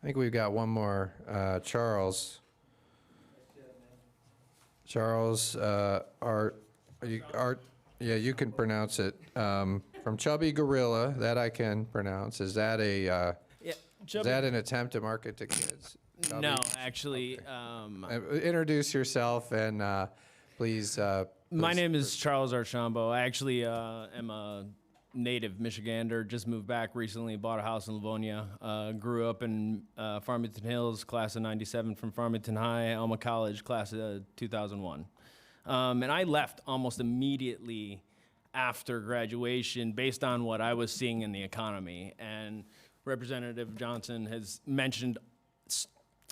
I think we've got one more. Charles. Charles, yeah, you can pronounce it. From Chubby Gorilla, that I can pronounce. Is that Yeah, is that an attempt to market to kids? Chubby? No, actually. Okay. Introduce yourself and please. My name is Charles Archambeau. I actually am a native Michigander. Just moved back recently. Bought a house in Livonia. Grew up in Farmington Hills, class of '97 from Farmington High. Alma College, class of 2001. And I left almost immediately after graduation based on what I was seeing in the economy. And Representative Johnson has mentioned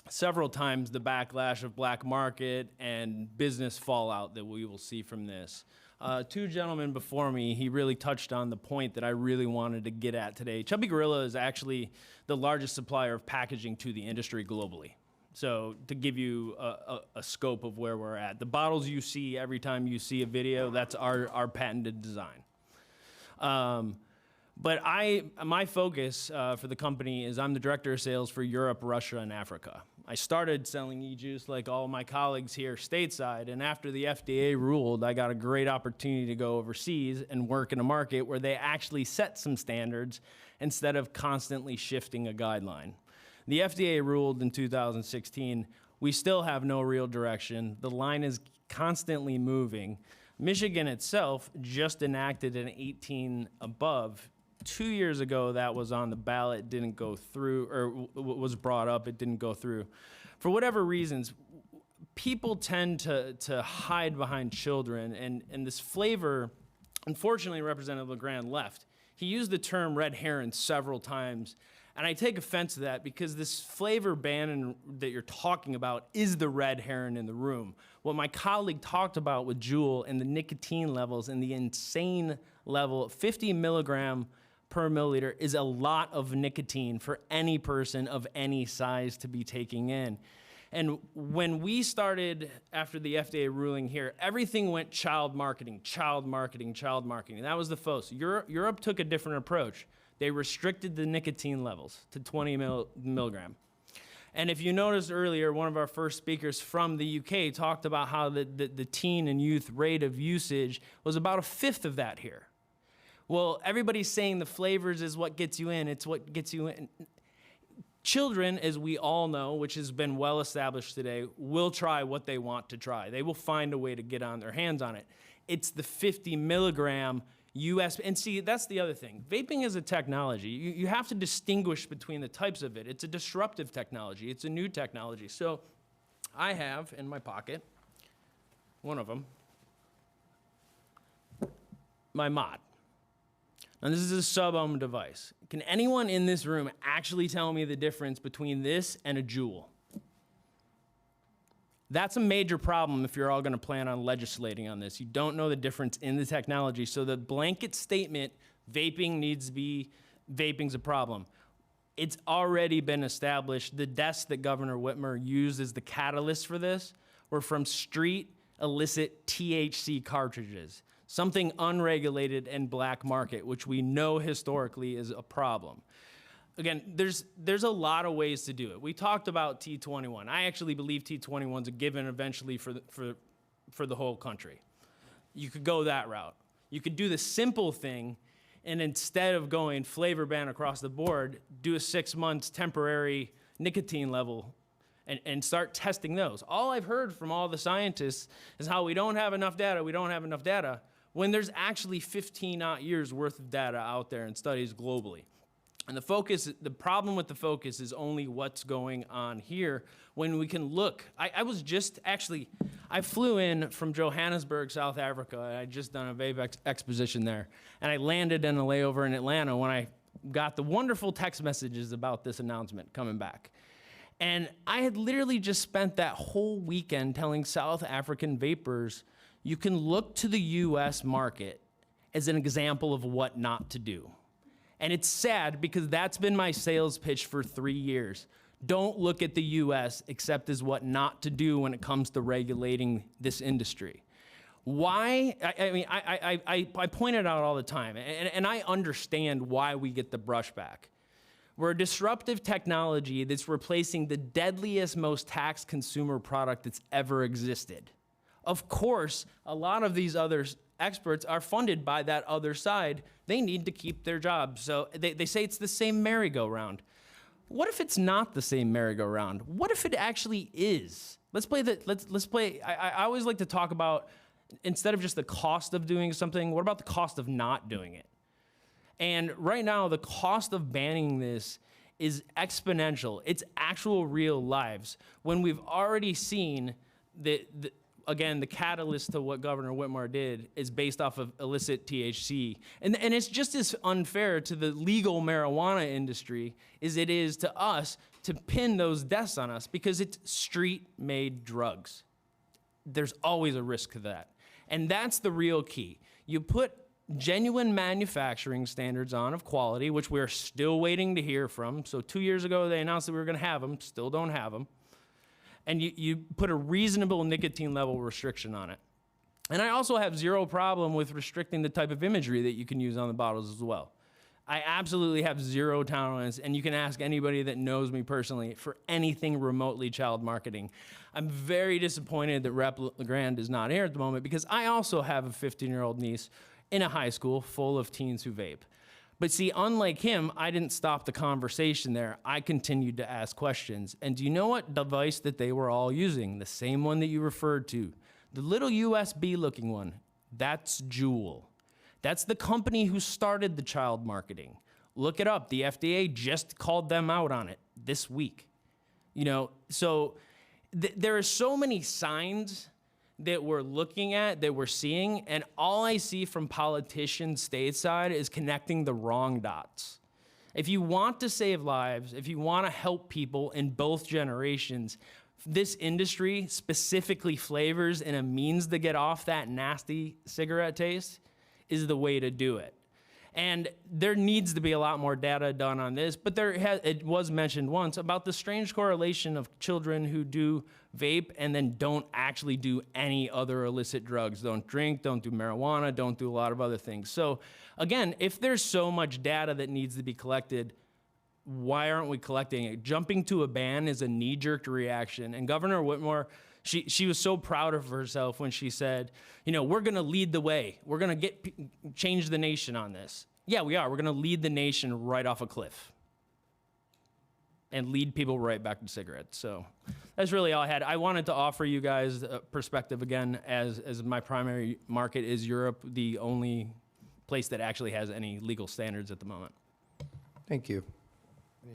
several times the backlash of black market and business fallout that we will see from this. Two gentlemen before me, he really touched on the point that I really wanted to get at today. Chubby Gorilla is actually the largest supplier of packaging to the industry globally. So to give you a scope of where we're at, the bottles you see every time you see a video, that's our patented design. But my focus for the company is I'm the director of sales for Europe, Russia, and Africa. I started selling e-juice like all my colleagues here stateside, and after the FDA ruled, I got a great opportunity to go overseas and work in a market where they actually set some standards instead of constantly shifting a guideline. The FDA ruled in 2016. We still have no real direction. The line is constantly moving. Michigan itself just enacted an 18 above. 2 years ago, that was on the ballot, didn't go through, or was brought up, it didn't go through. For whatever reasons, people tend to hide behind children, and this flavor, unfortunately, Representative LeGrand left. He used the term red heron several times, and I take offense to that because this flavor ban that you're talking about is the red heron in the room. What my colleague talked about with Juul and the nicotine levels and the insane level, 50 milligram per milliliter is a lot of nicotine for any person of any size to be taking in. And when we started after the FDA ruling here, everything went child marketing, child marketing, child marketing. That was the focus. Europe took a different approach. They restricted the nicotine levels to 20 milligram. And if you noticed earlier, one of our first speakers from the UK talked about how the teen and youth rate of usage was about a fifth of that here. Well, everybody's saying the flavors is what gets you in. It's what gets you in. Children, as we all know, which has been well established today, will try what they want to try. They will find a way to get on their hands on it. It's the 50 milligram US, and see, that's the other thing. Vaping is a technology. You have to distinguish between the types of it. It's a disruptive technology. It's a new technology. So I have in my pocket, one of them, my mod. Now this is a sub-ohm device. Can anyone in this room actually tell me the difference between this and a Juul? That's a major problem if you're all gonna plan on legislating on this. You don't know the difference in the technology. So the blanket statement, vaping's a problem. It's already been established. The deaths that Governor Whitmer used as the catalyst for this were from street illicit THC cartridges, something unregulated and black market, which we know historically is a problem. Again, there's a lot of ways to do it. We talked about T21. I actually believe T21's a given eventually for the whole country. You could go that route. You could do the simple thing, and instead of going flavor ban across the board, do a 6 months temporary nicotine level and start testing those. All I've heard from all the scientists is how we don't have enough data, when there's actually 15 years worth of data out there and studies globally. And the problem with the focus is only what's going on here when we can look. I flew in from Johannesburg, South Africa. I had just done a vape exposition there. And I landed in a layover in Atlanta when I got the wonderful text messages about this announcement coming back. And I had literally just spent that whole weekend telling South African vapors, you can look to the US market as an example of what not to do. And it's sad because that's been my sales pitch for 3 years. Don't look at the US except as what not to do when it comes to regulating this industry. Why? I point it out all the time, and I understand why we get the brushback. We're a disruptive technology that's replacing the deadliest, most taxed consumer product that's ever existed. Of course, a lot of these other experts are funded by that other side. They need to keep their jobs. So they say it's the same merry-go-round. What if it's not the same merry-go-round? What if it actually is? Let's play. I always like to talk about, instead of just the cost of doing something, what about the cost of not doing it? And right now, the cost of banning this is exponential. It's actual real lives. When we've already seen that, again, the catalyst to what Governor Whitmer did is based off of illicit THC. And it's just as unfair to the legal marijuana industry as it is to us to pin those deaths on us, because it's street-made drugs. There's always a risk to that. And that's the real key. You put genuine manufacturing standards on of quality, which we're still waiting to hear from. So 2 years ago, they announced that we were going to have them, still don't have them. And you put a reasonable nicotine level restriction on it. And I also have zero problem with restricting the type of imagery that you can use on the bottles as well. I absolutely have zero tolerance, and you can ask anybody that knows me personally for anything remotely child marketing. I'm very disappointed that Rep. LeGrand is not here at the moment, because I also have a 15-year-old niece in a high school full of teens who vape. But see, unlike him, I didn't stop the conversation there. I continued to ask questions. And do you know what device that they were all using? The same one that you referred to. The little USB-looking one. That's Juul. That's the company who started the child marketing. Look it up. The FDA just called them out on it this week. You know, so there are so many signs that we're looking at, that we're seeing, and all I see from politicians stateside is connecting the wrong dots. If you want to save lives, if you want to help people in both generations, this industry, specifically flavors and a means to get off that nasty cigarette taste, is the way to do it. And there needs to be a lot more data done on this, but it was mentioned once about the strange correlation of children who do vape and then don't actually do any other illicit drugs. Don't drink, don't do marijuana, don't do a lot of other things. So again, if there's so much data that needs to be collected, why aren't we collecting it? Jumping to a ban is a knee-jerk reaction. And Governor Whitmer, she was so proud of herself when she said, you know, we're going to lead the way. We're going to change the nation on this. Yeah, we are. We're going to lead the nation right off a cliff and lead people right back to cigarettes. So that's really all I had. I wanted to offer you guys a perspective again, as my primary market is Europe, the only place that actually has any legal standards at the moment. Thank you.